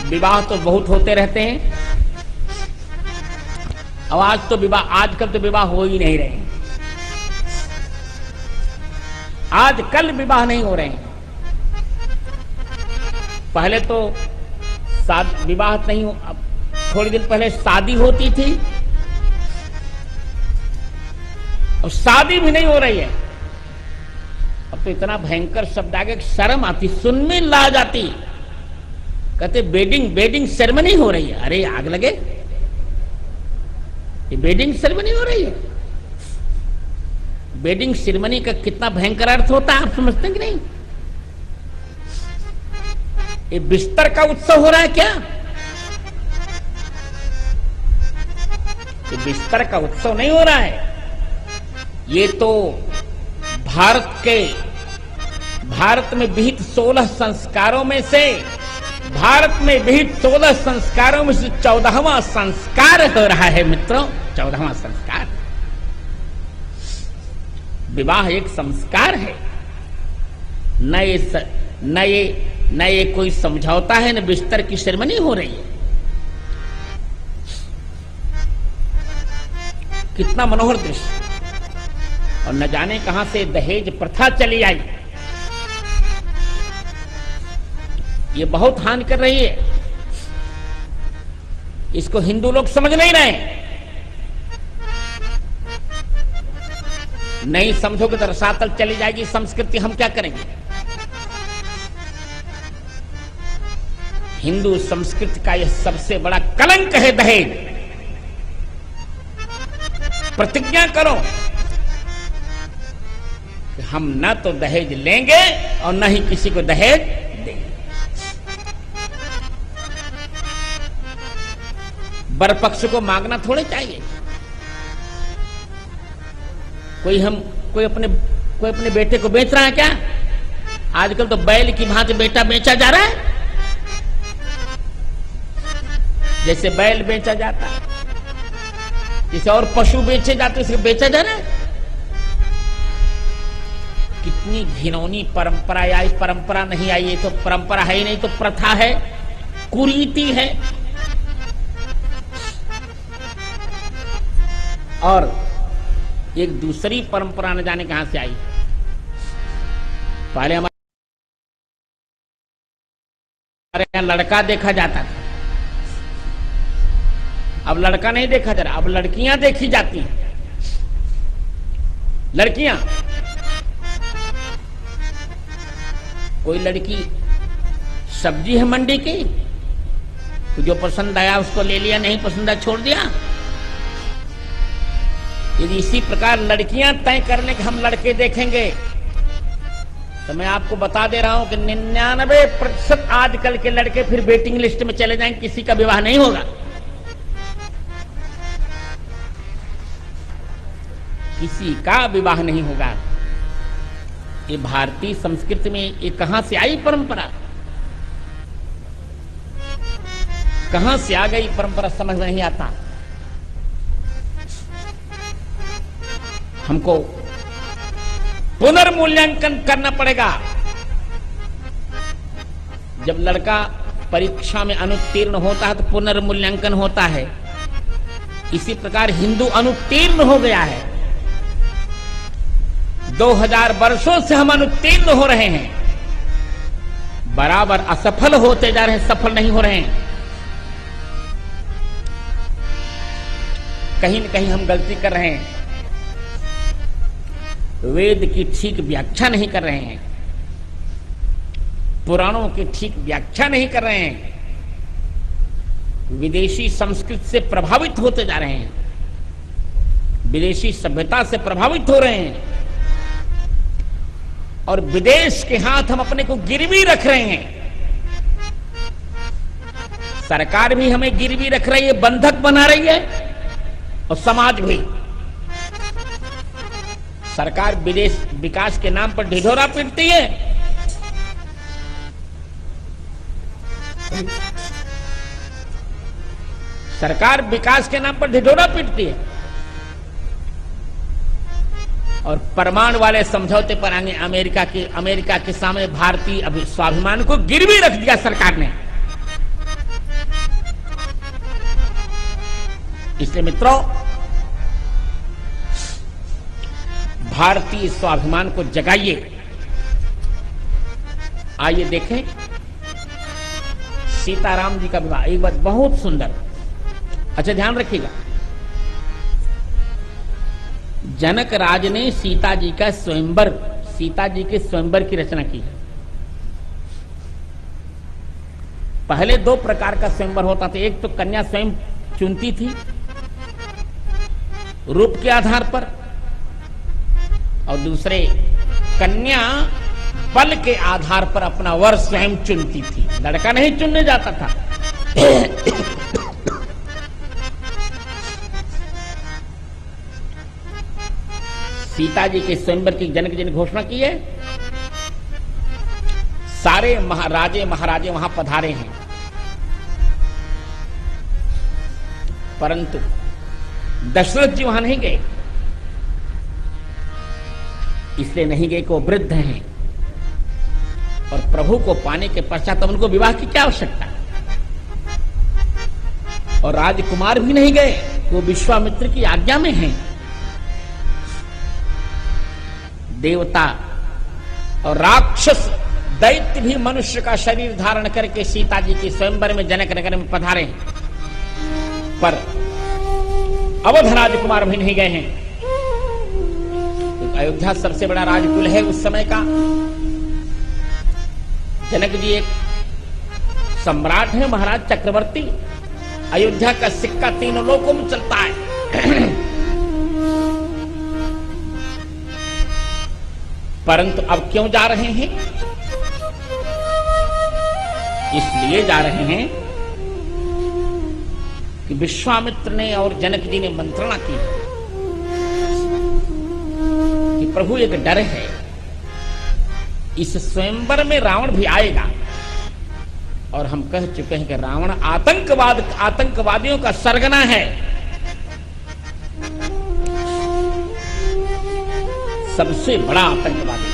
विवाह तो बहुत होते रहते हैं। अब आजकल तो विवाह हो ही नहीं रहे हैं। आजकल विवाह नहीं हो रहे हैं। पहले तो विवाह नहीं हो, अब थोड़ी दिन पहले शादी होती थी, और शादी भी नहीं हो रही है। अब तो इतना भयंकर शब्द आ गया, शर्म आती, सुन में ला जाती। कहते वेडिंग सेरेमनी हो रही है। अरे आग लगे, ये वेडिंग सेरेमनी हो रही है। वेडिंग सेरेमनी का कितना भयंकर अर्थ होता है, आप समझते हैं कि नहीं? ये बिस्तर का उत्सव हो रहा है क्या? ये बिस्तर का उत्सव नहीं हो रहा है। ये तो भारत में विहित 16 संस्कारों में से 14वां संस्कार हो रहा है मित्रों, 14वां संस्कार। विवाह एक संस्कार है, न ये कोई समझौता है, न बिस्तर की सेरेमनी हो रही है। कितना मनोहर दृश्य। और न जाने कहां से दहेज प्रथा चली आई। ये बहुत हानि कर रही है। इसको हिंदू लोग समझ नहीं रहे। नहीं समझोगे तो रसातल चली जाएगी संस्कृति, हम क्या करेंगे? हिंदू संस्कृति का यह सबसे बड़ा कलंक है दहेज। प्रतिज्ञा करो कि हम न तो दहेज लेंगे और न ही किसी को दहेज देंगे। वर पक्ष को मांगना थोड़े चाहिए। कोई अपने बेटे को बेच रहा है क्या? आजकल तो बैल की भांति बेटा बेचा जा रहा है। जैसे बैल बेचा जाता है, जैसे और पशु बेचे जाते, इसे बेचा जा रहा है। कितनी घिनौनी परंपरा आई। परंपरा नहीं आई, ये तो परंपरा है ही नहीं, तो प्रथा है, कुरीति है। और एक दूसरी परंपरा न जाने कहां से आई। पहले हमारे यहां लड़का देखा जाता था, अब लड़का नहीं देखा जा रहा, अब लड़कियां देखी जाती हैं। लड़कियां, कोई लड़की सब्जी है मंडी की, तो जो पसंद आया उसको ले लिया, नहीं पसंद आया छोड़ दिया। यदि इसी प्रकार लड़कियां तय कर लें कि हम लड़के देखेंगे, तो मैं आपको बता दे रहा हूं कि 99% आजकल के लड़के फिर वेटिंग लिस्ट में चले जाएंगे, किसी का विवाह नहीं होगा। किसी का विवाह नहीं होगा। ये भारतीय संस्कृति में ये कहां से आई परंपरा? कहां से आ गई परंपरा, समझ में नहीं आता। हमको पुनर्मूल्यांकन करना पड़ेगा। जब लड़का परीक्षा में अनुत्तीर्ण होता है तो पुनर्मूल्यांकन होता है। इसी प्रकार हिंदू अनुत्तीर्ण हो गया है। 2000 वर्षों से हम अनुत्तीर्ण हो रहे हैं, बराबर असफल होते जा रहे हैं, सफल नहीं हो रहे हैं। कहीं न कहीं हम गलती कर रहे हैं, वेद की ठीक व्याख्या नहीं कर रहे हैं, पुराणों की ठीक व्याख्या नहीं कर रहे हैं, विदेशी संस्कृति से प्रभावित होते जा रहे हैं, विदेशी सभ्यता से प्रभावित हो रहे हैं, और विदेश के हाथ हम अपने को गिरवी रख रहे हैं। सरकार भी हमें गिरवी रख रही है, बंधक बना रही है, और समाज भी। सरकार विदेश विकास के नाम पर ढिढोरा पीटती है, सरकार विकास के नाम पर ढिढोरा पीटती है, और परमाणु वाले समझौते पर आगे अमेरिका के सामने भारतीय स्वाभिमान को गिरवी रख दिया सरकार ने। इसलिए मित्रों, भारतीय स्वाभिमान को जगाइए। आइए देखें सीताराम जी का विवाह। एक बात बहुत सुंदर, अच्छा ध्यान रखिएगा, जनक राज ने सीता जी का स्वयंवर, सीता जी के स्वयंवर की रचना की है। पहले दो प्रकार का स्वयंवर होता था, एक तो कन्या स्वयं चुनती थी रूप के आधार पर, और दूसरे कन्या बल के आधार पर अपना वर स्वयं चुनती थी, लड़का नहीं चुनने जाता था। सीता जी के स्वयंवर की जनक जी ने घोषणा की है। सारे महाराजे महाराजे वहां पधारे हैं, परंतु दशरथ जी वहां नहीं गए। इसलिए नहीं गए कि वो वृद्ध हैं और प्रभु को पाने के पश्चात उनको विवाह की क्या आवश्यकता। और राजकुमार भी नहीं गए, वो विश्वामित्र की आज्ञा में हैं। देवता और राक्षस दैत्य भी मनुष्य का शरीर धारण करके सीता जी के स्वयंवर में जनक नगर में पधारे हैं, पर अवध राजकुमार भी नहीं गए हैं। तो अयोध्या सबसे बड़ा राजकुल है उस समय का। जनक जी एक सम्राट है, महाराज चक्रवर्ती। अयोध्या का सिक्का तीनों लोकों में चलता है। परंतु अब क्यों जा रहे हैं? इसलिए जा रहे हैं कि विश्वामित्र ने और जनक जी ने मंत्रणा की कि प्रभु एक डर है, इस स्वयंवर में रावण भी आएगा। और हम कह चुके हैं कि रावण आतंकवादियों का सरगना है। सबसे बड़ा आतंकवादी।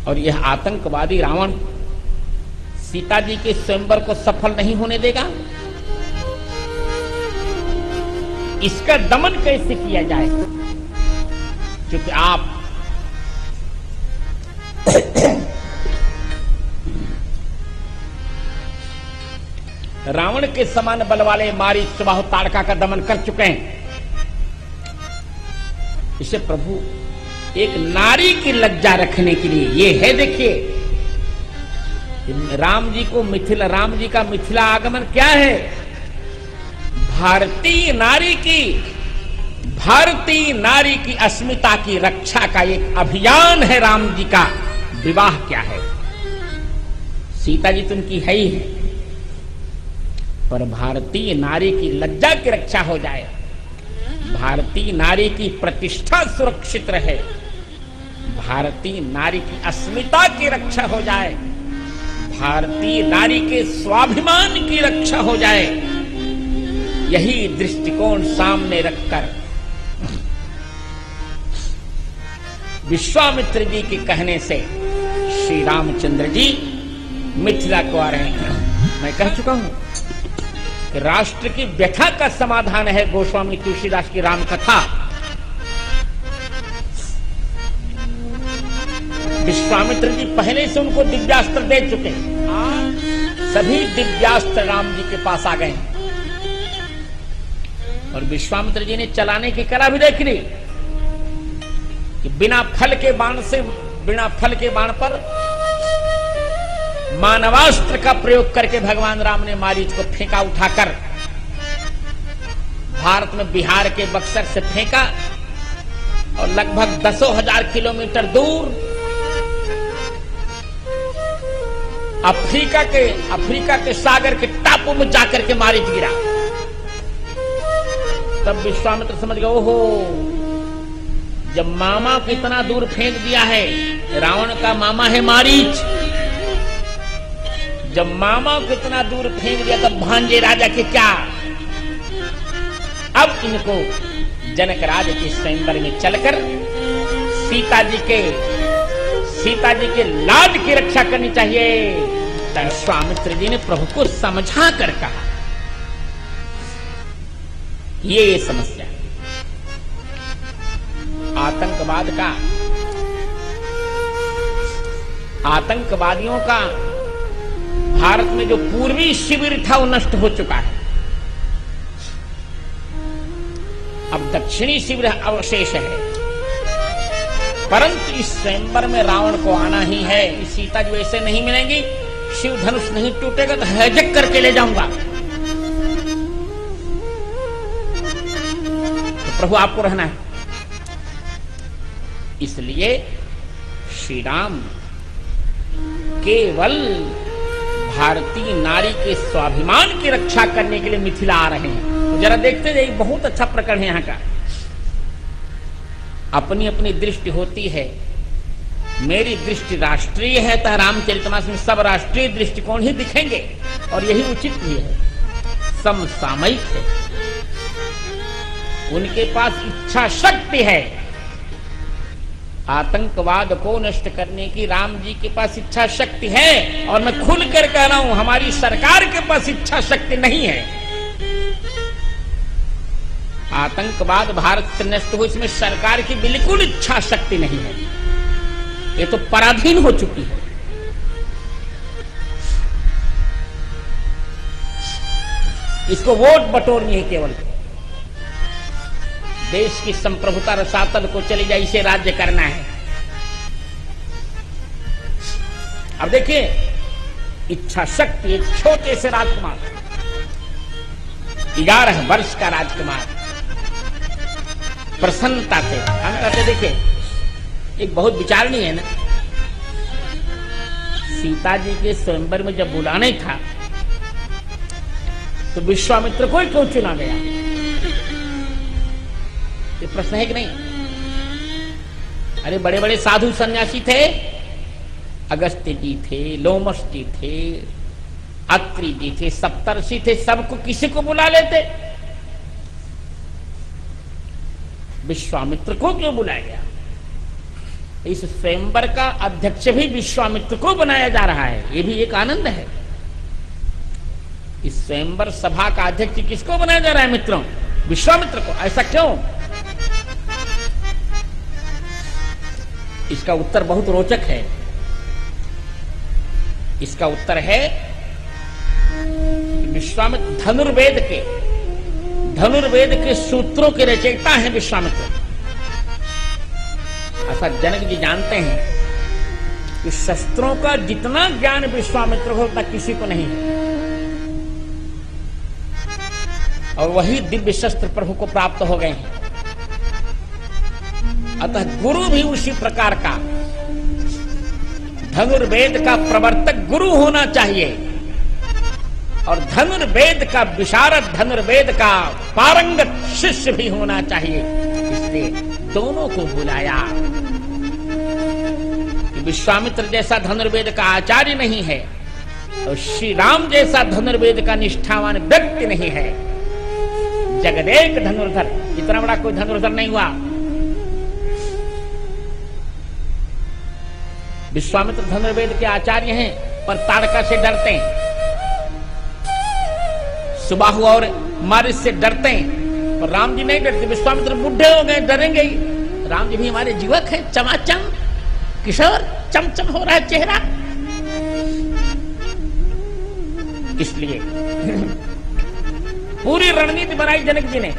और यह आतंकवादी रावण सीता जी के स्वयंवर को सफल नहीं होने देगा। इसका दमन कैसे किया जाए? क्योंकि आप रावण के समान बल वाले मारीच, सुबाहु, ताड़का का दमन कर चुके हैं। इसे प्रभु एक नारी की लज्जा रखने के लिए, ये है देखिए राम जी का मिथिला आगमन क्या है? भारतीय नारी की अस्मिता की रक्षा का एक अभियान है। राम जी का विवाह क्या है? सीता जी तो उनकी है ही है, पर भारतीय नारी की लज्जा की रक्षा हो जाए, भारतीय नारी की प्रतिष्ठा सुरक्षित रहे, भारतीय नारी की अस्मिता की रक्षा हो जाए, भारतीय नारी के स्वाभिमान की रक्षा हो जाए, यही दृष्टिकोण सामने रखकर विश्वामित्र जी के कहने से श्री रामचंद्र जी मिथिला को आ रहे हैं। मैं कह चुका हूं कि राष्ट्र की व्यथा का समाधान है गोस्वामी तुलसीदास की राम कथा। विश्वामित्र जी पहले से उनको दिव्यास्त्र दे चुके हैं। सभी दिव्यास्त्र राम जी के पास आ गए और विश्वामित्र जी ने चलाने की कला भी देख ली कि बिना फल के बाण पर मानवास्त्र का प्रयोग करके भगवान राम ने मारीच को फेंका, उठाकर भारत में बिहार के बक्सर से फेंका और लगभग 10,000 किलोमीटर दूर अफ्रीका के सागर के टापू में जाकर के मारीच गिरा। तब विश्वामित्र समझ गए, ओहो, जब मामा को इतना दूर फेंक दिया है, रावण का मामा है मारीच, जब मामा को इतना दूर फेंक दिया तब भांजे राजा के क्या। अब इनको जनक राज के स्वयंवर में चलकर सीता जी के लाज की रक्षा करनी चाहिए। विश्वामित्र जी ने प्रभु को समझा कर कहा। ये समस्या है आतंकवादियों का भारत में जो पूर्वी शिविर था वो नष्ट हो चुका है। अब दक्षिणी शिविर अवशेष है, परंतु इस स्वयंवर में रावण को आना ही है। सीता जो ऐसे नहीं मिलेंगी, शिव धनुष नहीं टूटेगा तो हैजक करके ले जाऊंगा। तो प्रभु आपको रहना है, इसलिए श्री राम केवल भारतीय नारी के स्वाभिमान की रक्षा करने के लिए मिथिला आ रहे हैं। तो जरा देखते जाइए, बहुत अच्छा प्रकरण है यहाँ का। अपनी अपनी दृष्टि होती है, मेरी दृष्टि राष्ट्रीय है, तो रामचरितमानस में सब राष्ट्रीय दृष्टिकोण ही दिखेंगे और यही उचित भी है, समसामयिक है। उनके पास इच्छा शक्ति है आतंकवाद को नष्ट करने की, राम जी के पास इच्छा शक्ति है। और मैं खुलकर कह रहा हूं, हमारी सरकार के पास इच्छा शक्ति नहीं है। आतंकवाद भारत से नष्ट हो, इसमें सरकार की बिल्कुल इच्छा शक्ति नहीं है, ये तो पराधीन हो चुकी है। इसको वोट बटोरनी है केवल, देश की संप्रभुता रसातल को चली जाए, इसे राज्य करना है। अब देखिए, इच्छा शक्ति, एक छोटे से राजकुमार, 11 वर्ष का राजकुमार प्रसन्नता से हमें कहते, देखिए एक बहुत विचारणीय है ना, सीता जी के स्वयंवर में जब बुलाना ही था तो विश्वामित्र को ही क्यों चुना गया? ये प्रश्न है कि नहीं? अरे बड़े बड़े साधु सन्यासी थे, अगस्त्य जी थे, लोमस जी थे, अत्रि जी थे, सप्तर्षि थे, सबको किसी को बुला लेते, विश्वामित्र को क्यों बुलाया गया? इस स्वयंवर का अध्यक्ष भी विश्वामित्र को बनाया जा रहा है, ये भी एक आनंद है। इस स्वयंवर सभा का अध्यक्ष किसको बनाया जा रहा है मित्रों? विश्वामित्र को। ऐसा क्यों? इसका उत्तर बहुत रोचक है। इसका उत्तर है विश्वामित्र धनुर्वेद के सूत्रों के रचयिता हैं विश्वामित्र। ऐसा जनक जी जानते हैं कि शस्त्रों का जितना ज्ञान विश्वामित्र को उतना किसी को नहीं है, और वही दिव्य शस्त्र प्रभु को प्राप्त हो गए हैं। अतः गुरु भी उसी प्रकार का धनुर्वेद का प्रवर्तक गुरु होना चाहिए, और धनुर्वेद का विशारद, धनुर्वेद का पारंगत शिष्य भी होना चाहिए। इसलिए दोनों को बुलाया। कि विश्वामित्र जैसा धनुर्वेद का आचार्य नहीं है, तो श्री राम जैसा धनुर्वेद का निष्ठावान व्यक्ति नहीं है। जगदेक धनुर्धर, इतना बड़ा कोई धनुर्धर नहीं हुआ। विश्वामित्र धनुर्वेद के आचार्य हैं, पर ताड़का से डरते हैं, सुबाहु और मारिच से डरते हैं, पर राम जी नहीं डरते। विश्वामित्र बुढ़े हो गए, डरेंगे ही। राम जी भी हमारे युवक हैं, चमाचम किशोर, चमचम हो रहा है चेहरा। इसलिए पूरी रणनीति बनाई जनक जी ने,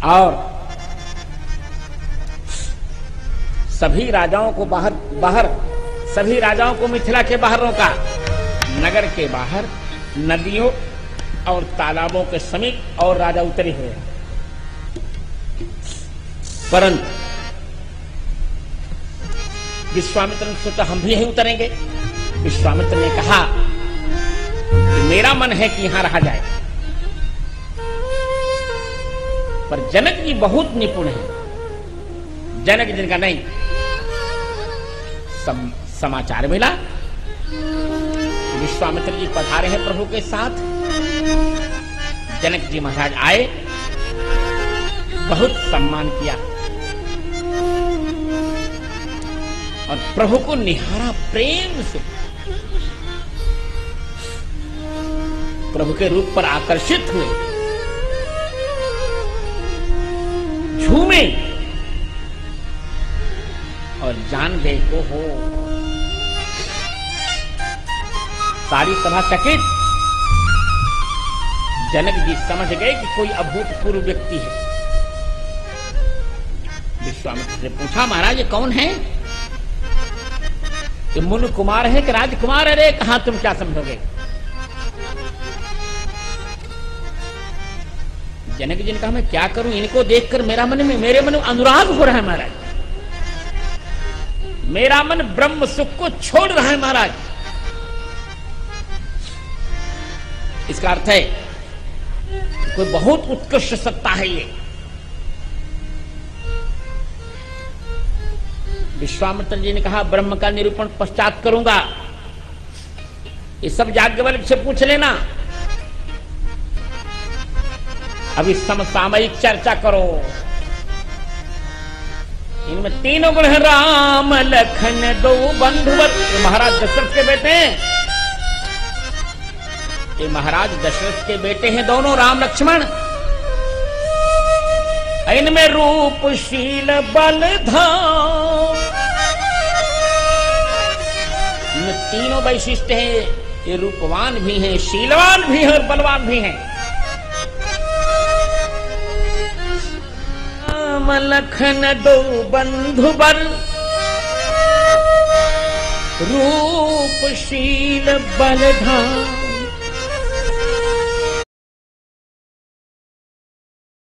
और सभी राजाओं को बाहर सभी राजाओं को मिथिला के बाहर रोका, नगर के बाहर, नदियों और तालाबों के समीप, और राजा उतरे हुए। परंतु विश्वामित्र ने सोचा हम भी यहीं उतरेंगे। विश्वामित्र ने कहा कि मेरा मन है कि यहां रहा जाए, पर जनक जी बहुत निपुण है। जनक जी का नहीं, समाचार मिला विश्वामित्र जी पधारे हैं प्रभु के साथ। जनक जी महाराज आए, बहुत सम्मान किया और प्रभु को निहारा प्रेम से। प्रभु के रूप पर आकर्षित हुए। झूमे और जान गए को हो। सारी सभा चकित। जनक जी समझ गए कि कोई अभूतपूर्व व्यक्ति है। विश्वामित्र से पूछा, महाराज ये कौन है? ये मुनि कुमार है कि राजकुमार? अरे कहां, तुम क्या समझोगे? जनक जी ने कहा, मैं क्या करूं, इनको देखकर मेरे मन में अनुराग हो रहा है महाराज। मेरा मन ब्रह्म सुख को छोड़ रहा है महाराज। इसका अर्थ है कोई बहुत उत्कृष्ट सत्ता है ये। विश्वामित्र जी ने कहा, ब्रह्म का निरूपण पश्चात करूंगा, ये सब याज्ञवल्क्य से पूछ लेना। अभी समसामयिक चर्चा करो। इनमें तीनों गुण हैं, राम लखन दो बंधुवर। ये महाराज दशरथ के बेटे हैं। ये महाराज दशरथ के बेटे हैं दोनों, राम लक्ष्मण। इनमें रूप शील बल धाम, इनमें तीनों वैशिष्ट्य हैं। ये रूपवान भी हैं, शीलवान भी हैं और बलवान भी हैं। राम लखन दो बंधुवर, रूप शील बल धाम।